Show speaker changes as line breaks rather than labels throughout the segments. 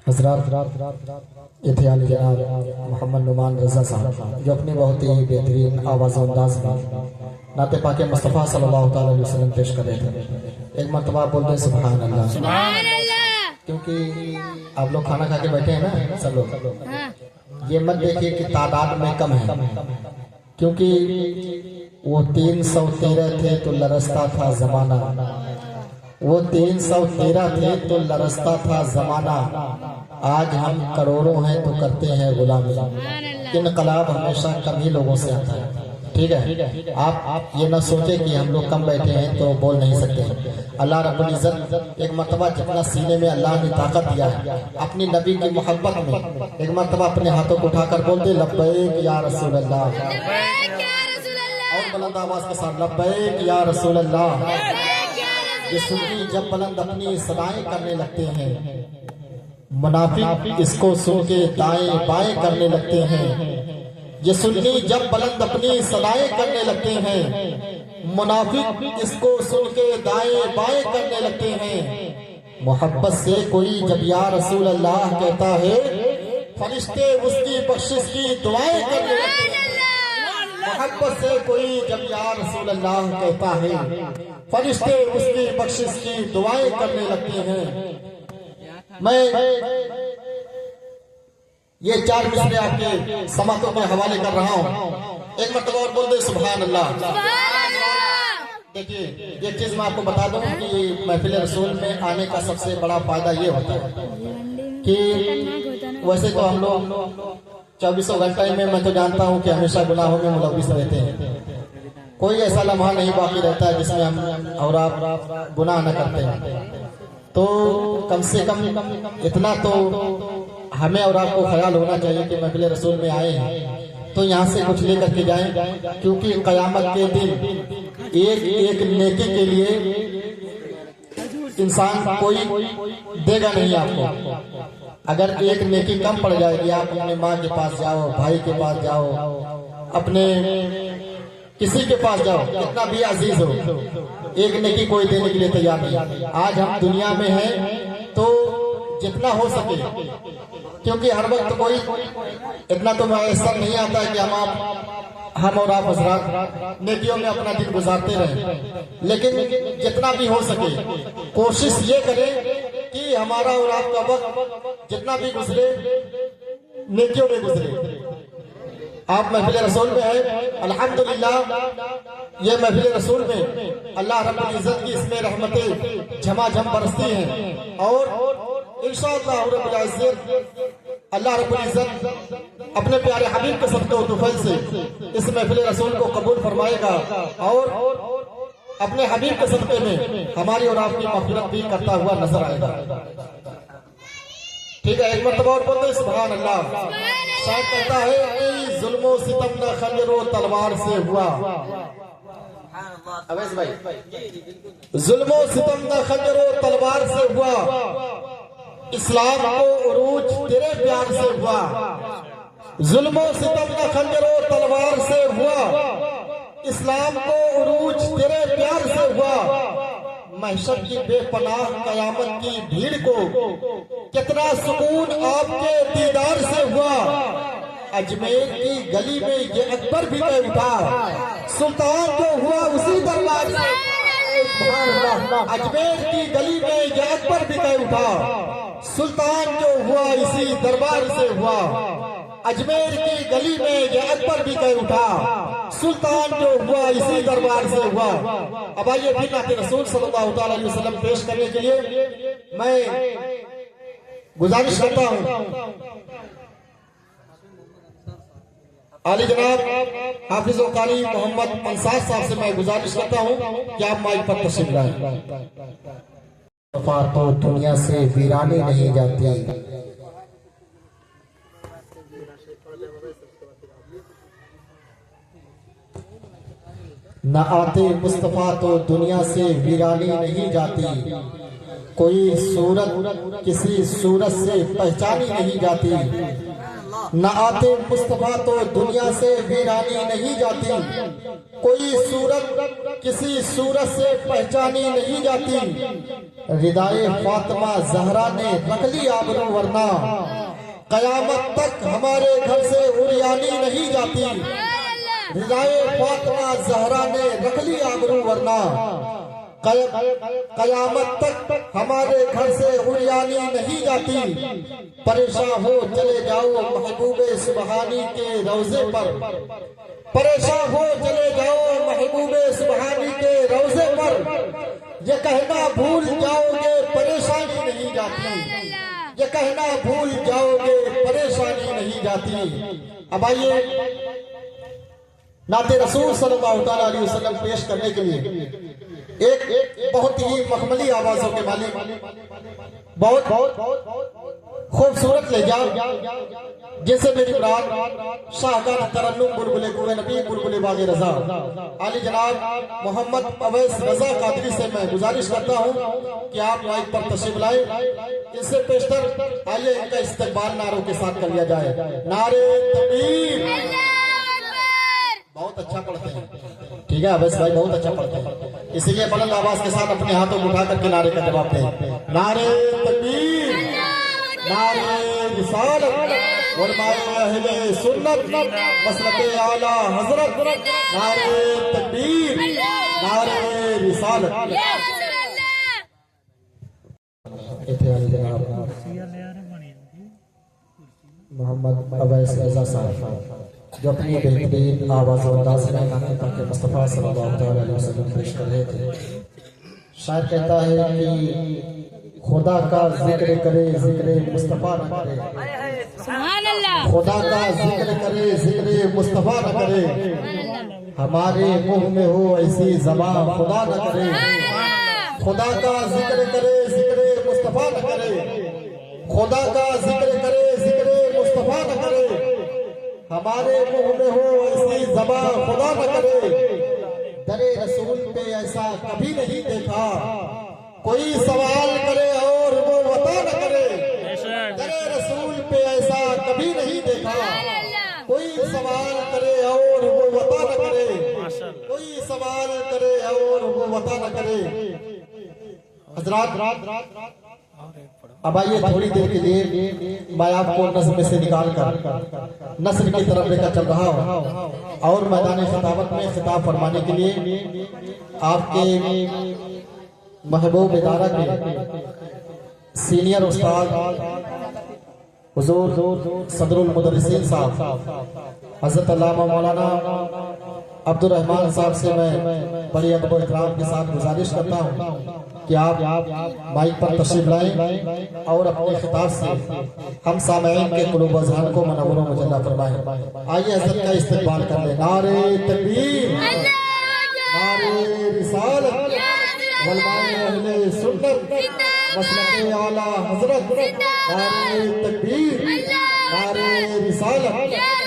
हज़रात ये थे आले जनाब मोहम्मद नुमान रज़ा साहब, जो अपनी बहुत ही बेहतरीन आवाज़ अंदाज में नाते पाके मुस्तफ़ा सल्लल्लाहु अलैहि वसल्लम पेश कर रहे थे। एक मरतबा बोलते सुभान अल्लाह, क्योंकि आप लोग खाना खा के बैठे हैं ना सब लोग, ये मत देखिए कि तादाद में कम है, क्योंकि वो 313 थे तो लरसता था जमाना, वो 313 थे तो लरसता था जमाना। आज हम करोड़ों हैं तो करते हैं गुलामी। इनकलाब हमेशा कम ही लोगों से आता है, ठीक है। आप ये ना सोचे कि हम लोग कम बैठे हैं तो बोल नहीं सकते। अल्लाह रब्बुल इज्जत एक मरतबा जितना सीने में अल्लाह ने ताकत दिया है अपनी नबी की मोहब्बत में, एक मरतबा अपने हाथों को उठाकर बोलते लब्बैक या रसूल अल्लाह, और बुलंद आवाज के साथ लब्बैक या रसूल अल्लाह। ये सुन्नी जब बुलंद अपनी सदाएं करने लगते हैं, मुनाफिक इसको सुन के दाएं बाएं करने लगते हैं। ये सुन्नी जब बुलंद अपनी सदाएं करने लगते हैं, मुनाफिक इसको सुन के दाएं बाएं करने लगते हैं। मोहब्बत से कोई जब या रसूल अल्लाह कहता है, फरिश्ते उसकी बख्शिश की दुआएं करने लगते हैं। मोहब्बत से कोई जब या रसूल अल्लाह कहता है, फरिश्ते उसकी बख्शिश की दुआएं करने लगते हैं। मैं ये 4 मिसरे आपके समातों में हवाले कर रहा हूँ। एक मरतबा और बोल दे सुभान अल्लाह। देखिए एक चीज मैं आपको बता दूं कि महफिल रसूल में आने का सबसे बड़ा फायदा ये होता है कि वैसे तो हम लोग 24 घंटे में मैं तो जानता हूँ कि हमेशा गुनाहों में मुलव्विस रहते हैं। कोई ऐसा लम्हा नहीं बाकी रहता है जिसमें हम और आप गुनाह न करते हैं। तो कम से कम इतना तो हमें और आपको ख्याल होना चाहिए कि महफिल रसूल में आए हैं तो यहाँ से कुछ लेकर के जाएं, क्योंकि कयामत के दिन एक एक नेकी के लिए इंसान कोई देगा नहीं आपको। अगर एक नेकी कम पड़ जाएगी, आप अपने माँ के पास जाओ, भाई के पास जाओ, अपने किसी के पास जाओ, कितना भी अजीज हो, एक नेकी कोई देने के लिए तैयार नहीं। आज हम दुनिया में हैं तो जितना हो सके, क्योंकि हर वक्त कोई इतना तो ऐसा नहीं आता है कि हम और आप हज़रात नेकियों में अपना दिन गुजारते रहें, लेकिन जितना भी हो सके कोशिश ये करें कि हमारा और आपका वक्त जितना भी गुजरे नेकियों में गुजरे। आप महफिल रसूल में है, अल्हम्दुलिल्लाह ये महफिल रसूल में अल्लाह रब्बुल इज्जत की इसमें रहमतें झमाझम बरसती हैं, और इंशाअल्लाह रब्बुल इज्जत अल्लाह रब्बुल इज्जत अपने प्यारे हबीब के सदक़े व तुफ़ैल से इस महफिल रसूल को कबूल फरमाएगा, और अपने हबीब के सदक़े में हमारी और आपकी मग़फ़िरत भी करता हुआ नजर आएगा। ठीक है, एक मरतबा और बोलते सुभान अल्लाह। शायद कहता है जुल्मो सितम न खंजरो तलवार से हुआ। अवैस भाई, जुल्मो सितम न खंजरो तलवार से हुआ, इस्लाम को उरूज तेरे प्यार से हुआ। जुल्मो सितम न खंजरो तलवार से हुआ, इस्लाम को उरूज तेरे प्यार से हुआ। महशर की बेपनाह कयामत की भीड़ को कितना सुकून आपके दीदार से हुआ। अजमेर की गली में ये अकबर भी गए उठा, सुल्तान जो हुआ उसी दरबार से। अजमेर की गली में ये अकबर भी गए उठा, सुल्तान जो हुआ इसी दरबार से हुआ। अजमेर की गली में ये अकबर भी गए उठा, सुल्तान जो हुआ इसी दरबार से हुआ। अब आइए फिर नाते रसूल सल्लल्लाहु अलैहि वसल्लम पेश करने के लिए मैं गुजारिश करता हूँ आली जनाब हाफिज व कारी मोहम्मद अंसार साहब से मैं गुजारिश करता हूँ कि आप माइक पर तशरीफ लाएं। तो दुनिया से वीरानी नहीं जाती, न आते मुस्तफा तो दुनिया से वीरानी नहीं जाती। कोई सूरत किसी सूरत से पहचानी नहीं जाती। न आते मुस्तफा तो दुनिया से वीरानी नहीं जाती, कोई सूरत किसी सूरत से पहचानी नहीं जाती। रिदाए फातिमा जहरा ने रख ली आबरू, वरना कयामत तक हमारे घर से उरियानी नहीं जाती। रिदाए फातिमा जहरा ने रख ली आबरू, वरना कयामत तक हमारे घर से उरियानी नहीं जाती। परेशान हो चले जाओ महबूबे सुबहानी के रोजे पर, परेशान हो चले जाओ महबूबे सुबहानी के रोजे पर। ये कहना भूल जाओगे परेशानी नहीं जाती, ये कहना भूल जाओगे परेशानी नहीं जाती। अब आइए नाते रसूल सल्लल्लाहु अलैहि वसल्लम पेश करने के लिए एक बहुत ही मखमली आवाजों के मालिक, बहुत खूबसूरत ले जाओ, जैसे मेरी मुराद शाहकान तरन्नुम बुलबुले कुए नबी बुलबुले बागे रजा आली जनाब मोहम्मद अवैस रजा कादरी से मैं गुजारिश करता हूँ कि आप माइक पर तशरीफ लाए। इससे पेशतर आइए इनका इस्तकबाल नारों के साथ कर लिया जाए। नारे तकबीर। बहुत अच्छा पढ़ते हैं, ठीक है अवैस भाई, बहुत अच्छा पढ़ते हैं, इसीलिए बुलंद आवाज के साथ अपने हाथों को उठा करके नारे का जवाब दें। नारे तकबीर, नारे रिसालत, उलमाए अहले सुन्नत, मसलके आला हजरत, नारे तकबीर, नारे रिसालत। मोहम्मद अवैस रजा साहब जो अपनी बेहतरीन आवाज़ और अंदाज में गाने पाके मुस्तफ़ा सल्लल्लाहु अलैहि वसल्लम पेश कर रहे थे। शायर कहता है कि खुदा का जिक्र करे जिक्र मुस्तफ़ा न करे, सुभान अल्लाह। खुदा का जिक्र करे जिक्र मुस्तफ़ा न करे, हमारे मुंह में हो ऐसी ज़बान खुदा न करे। खुदा का जिक्र करे जिक्र मुस्तफ़ा न करे, खुदा का जिक्र करे जिक्र मुस्तफ़ा न करे, हमारे मुंह में हो ऐसी ज़बान खुदा न करे। दरे रसूल पे ऐसा कभी नहीं देखा, कोई सवाल करे और वो वता न करे। दरे रसूल पे ऐसा कभी नहीं देखा, कोई सवाल करे और वो वता न करे, कोई सवाल करे और वो वता न करे। हजरात अब आइए थोड़ी देर के लिए मैं आपको नस्ल से निकाल कर नस्ल की तरफ लेकर चल रहा हूँ और मैदान खिताबत में खिताब फरमाने के लिए आपके महबूब इदारा के सीनियर उस्ताद हुजूर सदरुल मुदर्रिसीन साहब हज़रत अल्लामा मौलाना अब्दुल रहमान साहब से मैं बड़ी अदब और इकराम के साथ गुजारिश करता हूँ कि आप माइक पर तशरीफ लाएं और अपने खिताब से हम सामईन के कुलूब अज़हान को मनव्वर व मुजल्ला फरमाएं। आइए हज़रत का इस्तकबाल कर लें। नारे तकबीर, नारे रिसालत, उलमाए अहले सुन्नत, मसलके आला हजरत, नारे तकबीर, नारे रिसालत।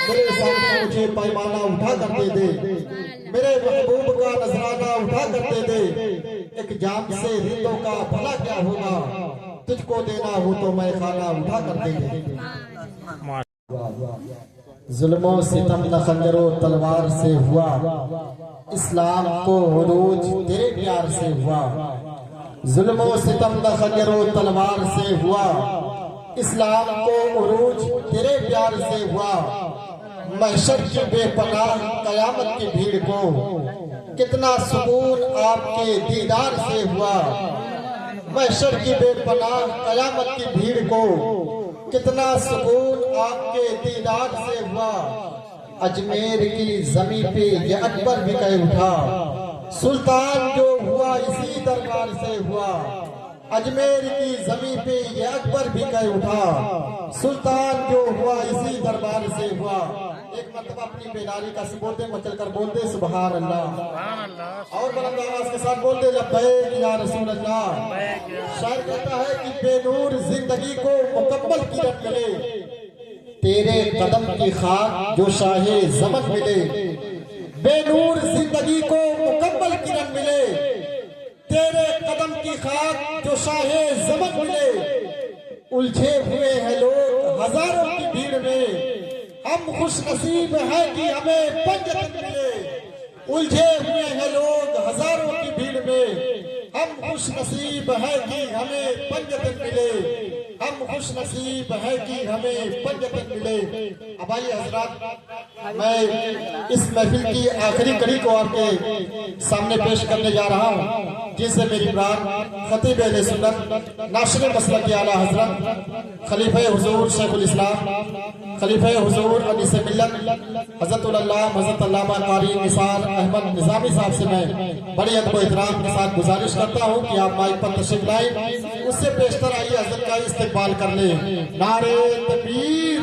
मेरे सामने मुझे पैमाना उठा कर दे दे, मेरे महबूब का नजराना उठा कर दे दे। एक जाम से रिंदों का भला क्या होगा, तुझको देना हो तो मैं खाना उठा कर दे दे। जुल्मों सितम न खंजरो तलवार से हुआ, इस्लाम को उरूज तेरे प्यार से हुआ। जुल्मों सितम न खंजरो तलवार से हुआ, इस्लाम को उरूज तेरे प्यार से हुआ। महशर की बेपनाह कयामत की भीड़ को कितना सुकून आपके दीदार से हुआ। महशर की बेपनाह कयामत की भीड़ को कितना सुकून आपके दीदार से हुआ। अजमेर की जमी पे ये अकबर भी कह उठा, सुल्तान जो हुआ इसी दरबार से हुआ। अजमेर की जमी पे ये अकबर भी कह उठा, सुल्तान जो हुआ इसी दरबार से हुआ। एक मतलब अपनी बेदारी का बोलते मचल कर बोलते सुभान अल्लाह और बुलंद आवाज के साथ बोलते लब्बैक या रसूल अल्लाह। शायर कहता है कि बेनूर जिंदगी को मुकम्मल किरण मिले, तेरे कदम की खाक जो शाहे ज़मन मिले। बेनूर जिंदगी को मुकम्मल किरण मिले, तेरे कदम की खाक जो शाहे ज़मन मिले। उलझे हुए हैं लोग हजारों की भीड़ में, हम खुश नसीब है कि हमें पंजतन मिले, उलझे हुए हैं लोग हजारों की भीड़ में। हम खुश नसीब है कि हमें पंजतन मिले, हम खुश नसीब है कि हमें पंजतन मिले। अब आइए हजरात, मैं इस महफिल की आखिरी कड़ी को आपके सामने पेश करने जा रहा हूँ, जिससे मेरी प्राण खतीब अहले सुन्नत नाशिर मसलक आला हजरत खलीफे हुजूर शेखुल इस्लाम खलीफे हुजूर अनीस मिल्लत हजरतुल अल्लाह हजरत अल्लामा कारी निसार अहमद निजामी साहब से मैं बड़ी अदब एहतराम के साथ गुजारिश करता हूँ कि आप माइक पर तशरीफ लाएं। उससे पेशतर आइए हजरत का इस्तेकबाल कर ले। नारे तकबीर,